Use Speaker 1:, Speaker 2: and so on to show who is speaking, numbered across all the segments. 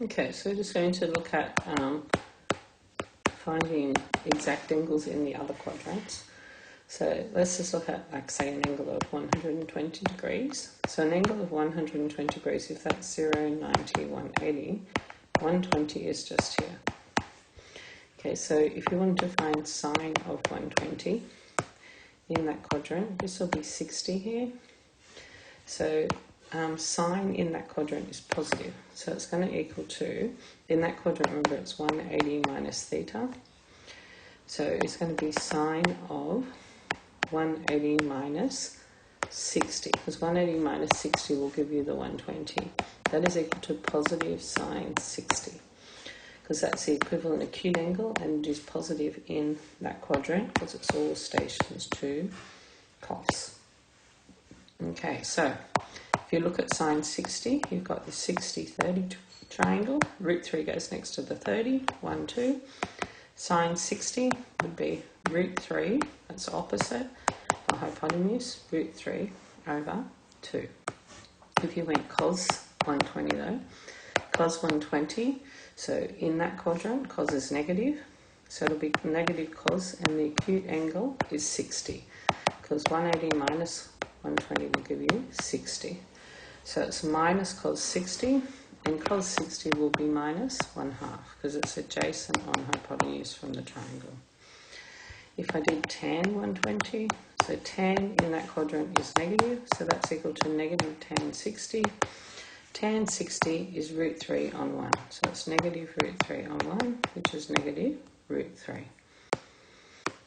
Speaker 1: Okay, so we're just going to look at finding exact angles in the other quadrants. So let's just look at, like, say, an angle of 120 degrees. So an angle of 120 degrees, if that's 0, 90, 180, 120 is just here. Okay, so if you want to find sine of 120 in that quadrant, this will be 60 here. So sine in that quadrant is positive. So it's going to equal to, in that quadrant, remember, it's 180 minus theta. So it's going to be sine of 180 minus 60, because 180 minus 60 will give you the 120. That is equal to positive sine 60, because that's the equivalent acute angle, and it is positive in that quadrant because it's all stations to cos. Okay, so if you look at sine 60, you've got the 60-30 triangle. Root 3 goes next to the 30, 1, 2. Sine 60 would be root 3, that's opposite the hypotenuse, root 3 over 2. If you went cos 120 though, cos 120, so in that quadrant, cos is negative, so it'll be negative cos, and the acute angle is 60, because 180 minus 120 will give you 60. So it's minus cos 60, and cos 60 will be minus 1/2, because it's adjacent on hypotenuse from the triangle. If I did tan 120, so tan in that quadrant is negative, so that's equal to negative tan 60. Tan 60 is root 3 on 1, so it's negative root 3 on 1, which is negative root 3.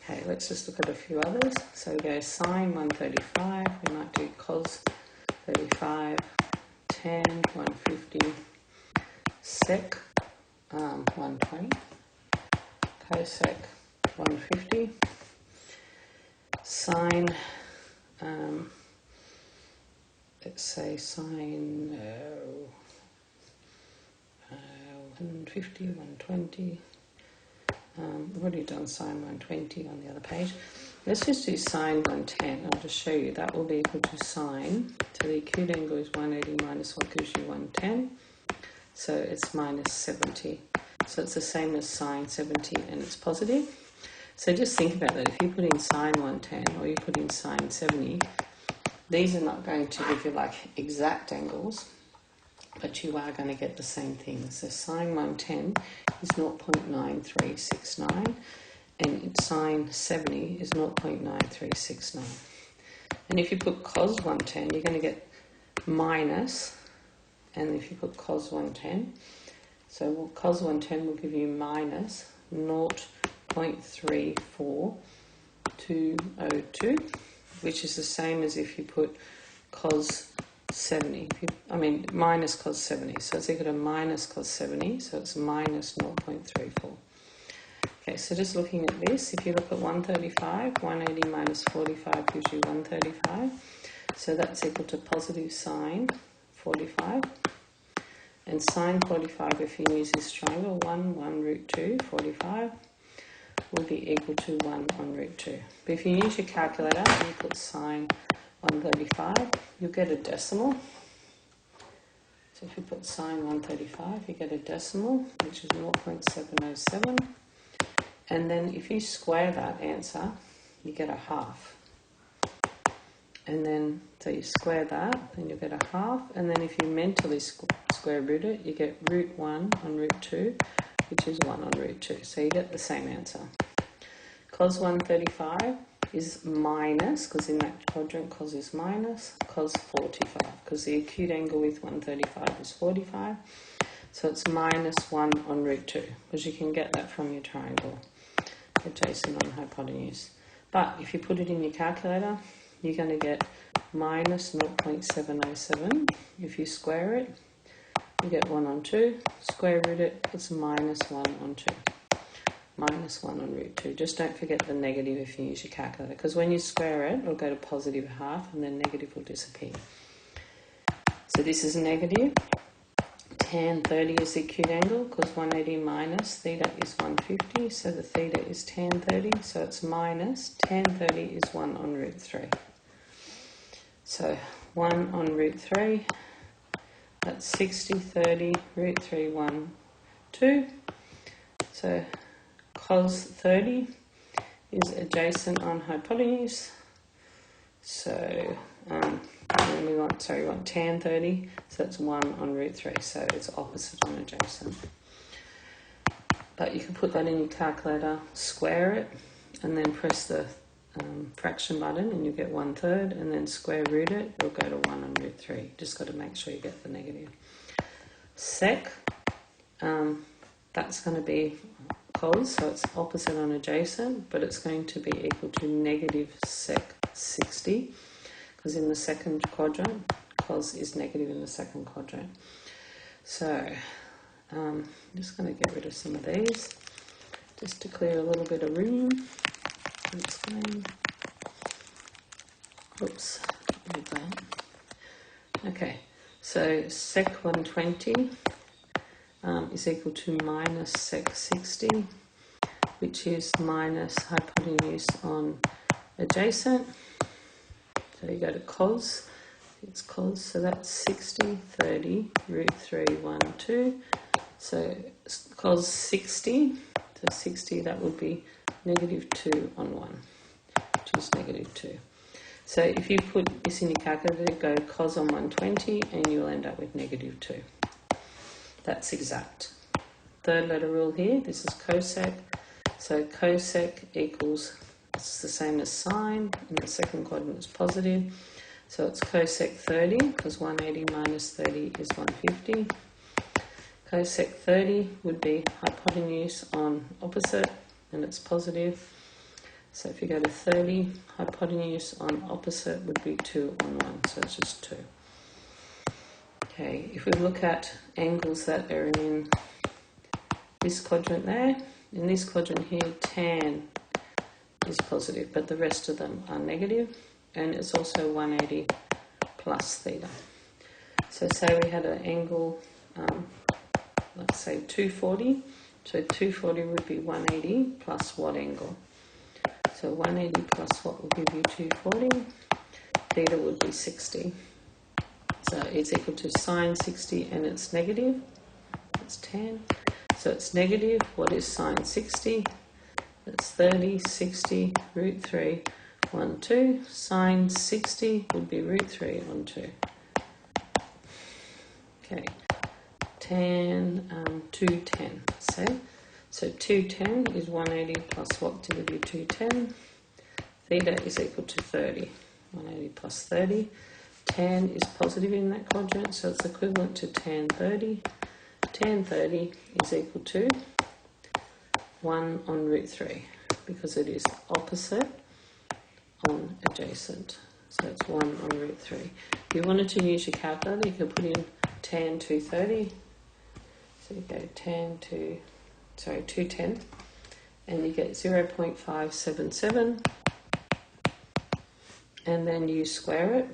Speaker 1: Okay, let's just look at a few others. So we go sine 135, we might do cos 35, tan 150, sec 120, cosec 150, sine, let's say sine 150, 120. I've already done sine 120 on the other page. Let's just do sine 110. I'll just show you. That will be equal to sine. So the acute angle is 180 minus what gives you 110. So it's minus 70. So it's the same as sine 70, and it's positive. So just think about that. If you put in sine 110 or you put in sine 70, these are not going to give you like exact angles, but you are going to get the same thing. So sine 110 is 0.9369, and sine 70 is 0.9369. And if you put cos 110, you're going to get minus, and if you put cos 110, so cos 110 will give you minus 0.34202, which is the same as if you put cos 70, minus cos 70, so it's equal to minus cos 70, so it's minus 0.34. Okay, so just looking at this, if you look at 135, 180 minus 45 gives you 135, so that's equal to positive sine 45, and sine 45, if you use this triangle, 1 root 2, 45, will be equal to 1 on root 2. But if you use your calculator and you put sine 135, you'll get a decimal. So if you put sine 135, you get a decimal, which is 0.707. And then if you square that answer, you get a half. And then, so you square that, then you get a half. And then if you mentally square root it, you get root 1 on root 2, which is 1 on root 2. So you get the same answer. Cos 135 is minus, because in that quadrant cos is minus, cos 45, because the acute angle with 135 is 45. So it's minus 1 on root 2, because you can get that from your triangle adjacent on hypotenuse. But if you put it in your calculator, you're going to get minus 0.707. If you square it, you get 1 on 2. Square root it, it's minus 1 on 2. Minus 1 on root 2. Just don't forget the negative if you use your calculator, because when you square it, it'll go to positive half, and then negative will disappear. So this is negative. Tan 30 is the acute angle, because 180 minus theta is 150, so the theta is tan 30, so it's minus tan 30 is 1 on root 3. So 1 on root 3 That's 60, 30, root 3, 1, 2. So cos 30 is adjacent on hypotenuse. So and then we want tan 30, so it's 1 on root 3, so it's opposite on adjacent. But you can put that in your calculator, square it, and then press the fraction button and you get 1/3, and then square root it, you'll go to 1 on root 3. Just got to make sure you get the negative. Sec, that's going to be cos, so it's opposite on adjacent, but it's going to be equal to negative sec 60, because in the second quadrant, cos is negative in the second quadrant. So I'm just going to get rid of some of these, just to clear a little bit of room. Explain. Oops, like that. Okay, so sec 120 is equal to minus sec 60, which is minus hypotenuse on adjacent. So you go to cos, it's cos, so that's 60, 30, root 3, 1, 2. So cos 60, so 60, that would be negative 2 on 1, which is negative 2. So if you put this in your calculator, go cos on 120, and you'll end up with negative 2. That's exact. Third letter rule here, this is cosec. So cosec equals, it's the same as sine. In the second quadrant it's positive. So it's cosec 30, because 180 minus 30 is 150. Cosec 30 would be hypotenuse on opposite, and it's positive. So if you go to 30, hypotenuse on opposite would be 2 on 1, so it's just 2. Okay, if we look at angles that are in this quadrant there, in this quadrant here, tan is positive, but the rest of them are negative, and it's also 180 plus theta. So say we had an angle, let's say 240, so 240 would be 180 plus what angle? So 180 plus what will give you 240? Theta would be 60. So it's equal to sine 60, and it's negative. It's tan. So it's negative. What is sine 60? That's 30, 60, root 3, 1, 2. Sine 60 would be root 3 on 2. Okay. Tan 210, say. So 210 is 180 plus what to give you 210? Theta is equal to 30. 180 plus 30. Tan is positive in that quadrant, so it's equivalent to tan 30. Tan 30 is equal to 1 on root 3, because it is opposite on adjacent. So it's 1 on root 3. If you wanted to use your calculator, you could put in tan 230. So you go 210, and you get 0.577, and then you square it,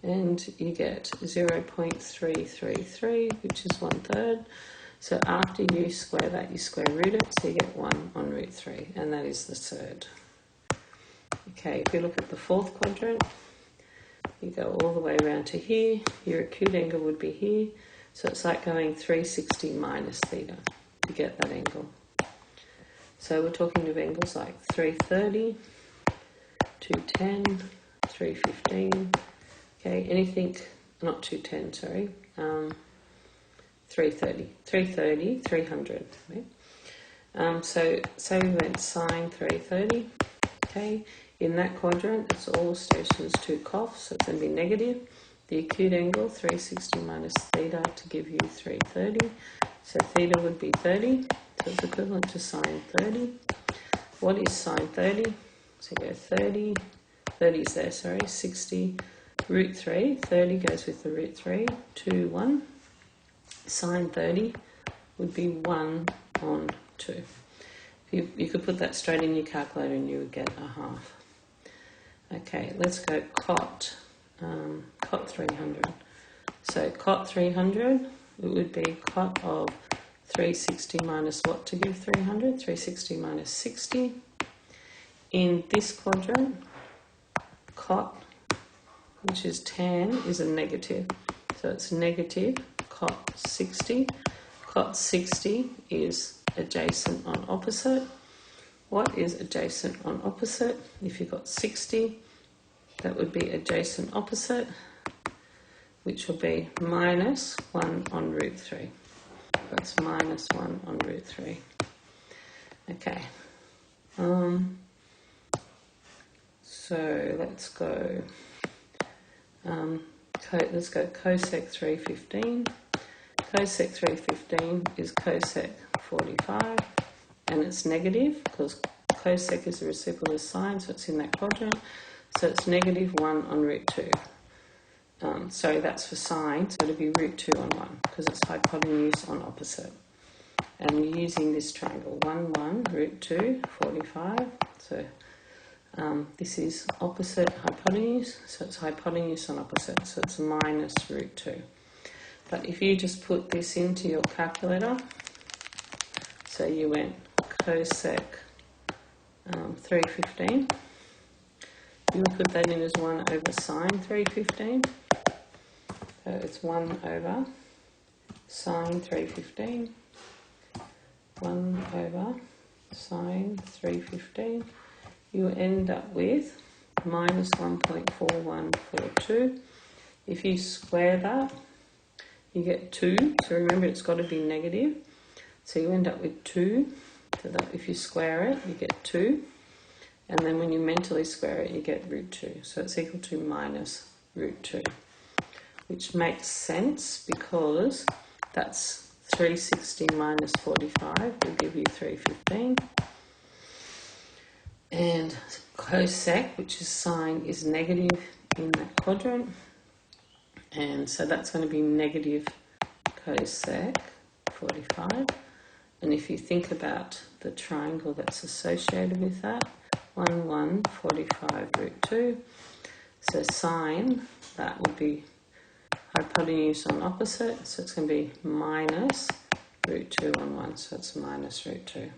Speaker 1: and you get 0.333, which is 1/3. So after you square that, you square root it, so you get 1 on root 3, and that is the third. Okay, if you look at the fourth quadrant, you go all the way around to here, your acute angle would be here, so it's like going 360 minus theta to get that angle. So we're talking of angles like 330, 210, 315, okay, anything, not 210, sorry, 330, 300, right? So say we went sine 330, okay, in that quadrant it's all stations 2 cof, so it's going to be negative. The acute angle, 360 minus theta to give you 330, so theta would be 30, so it's equivalent to sine 30. What is sine 30? So you go 30, 30 is there, sorry, 60, root 3, 30 goes with the root 3, 2, 1. Sine 30 would be 1 on 2. You could put that straight in your calculator and you would get a half. Okay, let's go cot 300. So cot 300, it would be cot of 360 minus what to give 300? 360 minus 60. In this quadrant, cot, which is tan, is a negative. So it's negative cot 60. Cot 60 is adjacent on opposite. What is adjacent on opposite? If you've got 60, that would be adjacent opposite, which will be minus 1 on root 3. That's minus 1 on root 3. Okay. So let's go. Let's go cosec 315. Cosec 315 is cosec 45, and it's negative because cosec is the reciprocal of sine, so it's in that quadrant. So it's negative 1 on root 2. So that's for sine, so it'll be root 2 on 1 because it's hypotenuse on opposite. And we're using this triangle 1, 1, root 2, 45. So this is opposite hypotenuse, so it's hypotenuse on opposite, so it's minus root 2. But if you just put this into your calculator, so you went cosec 315, you will put that in as 1 over sine 315. So it's 1 over sine 315, 1 over sine 315. You end up with minus 1.4142. If you square that, you get 2. So remember, it's got to be negative. So you end up with 2. So that if you square it, you get 2. And then when you mentally square it, you get root 2. So it's equal to minus root 2, which makes sense because that's 360 minus 45 will give you 315. And cosec, which is sine, is negative in that quadrant. And so that's going to be negative cosec 45. And if you think about the triangle that's associated with that, 1, 1, 45 root 2. So sine, that would be hypotenuse on opposite, so it's going to be minus root 2 on 1, so it's minus root 2.